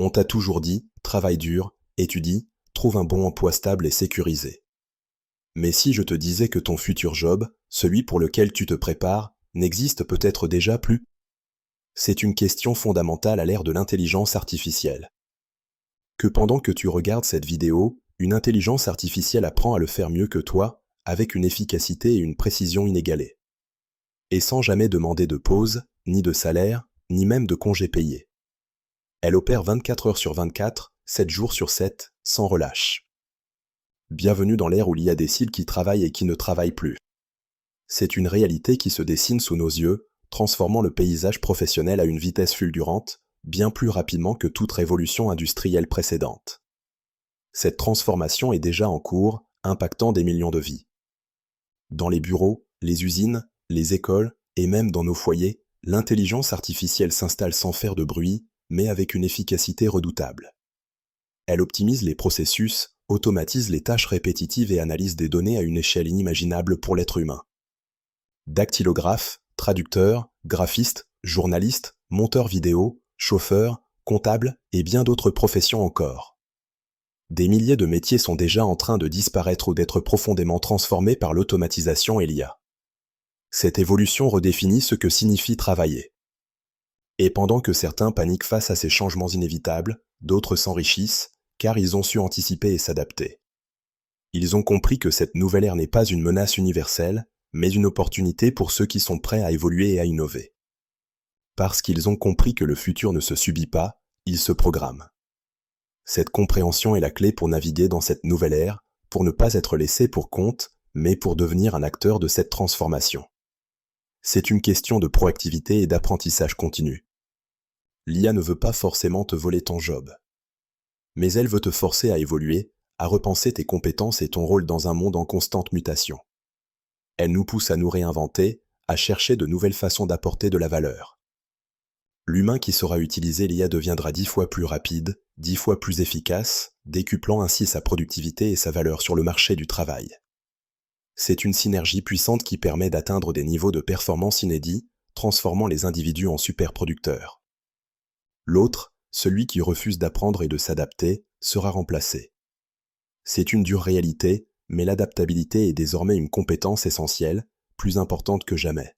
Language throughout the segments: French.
On t'a toujours dit, travaille dur, étudie, trouve un bon emploi stable et sécurisé. Mais si je te disais que ton futur job, celui pour lequel tu te prépares, n'existe peut-être déjà plus? C'est une question fondamentale à l'ère de l'intelligence artificielle. Que pendant que tu regardes cette vidéo, une intelligence artificielle apprend à le faire mieux que toi, avec une efficacité et une précision inégalées. Et sans jamais demander de pause, ni de salaire, ni même de congé payé. Elle opère 24 heures sur 24, 7 jours sur 7, sans relâche. Bienvenue dans l'ère où l'IA décide qui travaille et qui ne travaille plus. C'est une réalité qui se dessine sous nos yeux, transformant le paysage professionnel à une vitesse fulgurante, bien plus rapidement que toute révolution industrielle précédente. Cette transformation est déjà en cours, impactant des millions de vies. Dans les bureaux, les usines, les écoles et même dans nos foyers, l'intelligence artificielle s'installe sans faire de bruit, mais avec une efficacité redoutable. Elle optimise les processus, automatise les tâches répétitives et analyse des données à une échelle inimaginable pour l'être humain. Dactylographes, traducteurs, graphistes, journalistes, monteurs vidéo, chauffeurs, comptables et bien d'autres professions encore. Des milliers de métiers sont déjà en train de disparaître ou d'être profondément transformés par l'automatisation et l'IA. Cette évolution redéfinit ce que signifie travailler. Et pendant que certains paniquent face à ces changements inévitables, d'autres s'enrichissent, car ils ont su anticiper et s'adapter. Ils ont compris que cette nouvelle ère n'est pas une menace universelle, mais une opportunité pour ceux qui sont prêts à évoluer et à innover. Parce qu'ils ont compris que le futur ne se subit pas, il se programme. Cette compréhension est la clé pour naviguer dans cette nouvelle ère, pour ne pas être laissé pour compte, mais pour devenir un acteur de cette transformation. C'est une question de proactivité et d'apprentissage continu. L'IA ne veut pas forcément te voler ton job. Mais elle veut te forcer à évoluer, à repenser tes compétences et ton rôle dans un monde en constante mutation. Elle nous pousse à nous réinventer, à chercher de nouvelles façons d'apporter de la valeur. L'humain qui saura utiliser l'IA deviendra 10 fois plus rapide, 10 fois plus efficace, décuplant ainsi sa productivité et sa valeur sur le marché du travail. C'est une synergie puissante qui permet d'atteindre des niveaux de performance inédits, transformant les individus en superproducteurs. L'autre, celui qui refuse d'apprendre et de s'adapter, sera remplacé. C'est une dure réalité, mais l'adaptabilité est désormais une compétence essentielle, plus importante que jamais.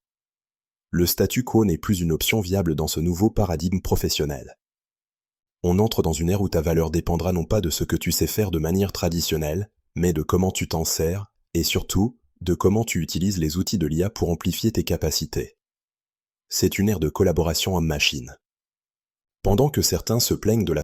Le statu quo n'est plus une option viable dans ce nouveau paradigme professionnel. On entre dans une ère où ta valeur dépendra non pas de ce que tu sais faire de manière traditionnelle, mais de comment tu t'en sers, et surtout, de comment tu utilises les outils de l'IA pour amplifier tes capacités. C'est une ère de collaboration homme-machine. Pendant que certains se plaignent de la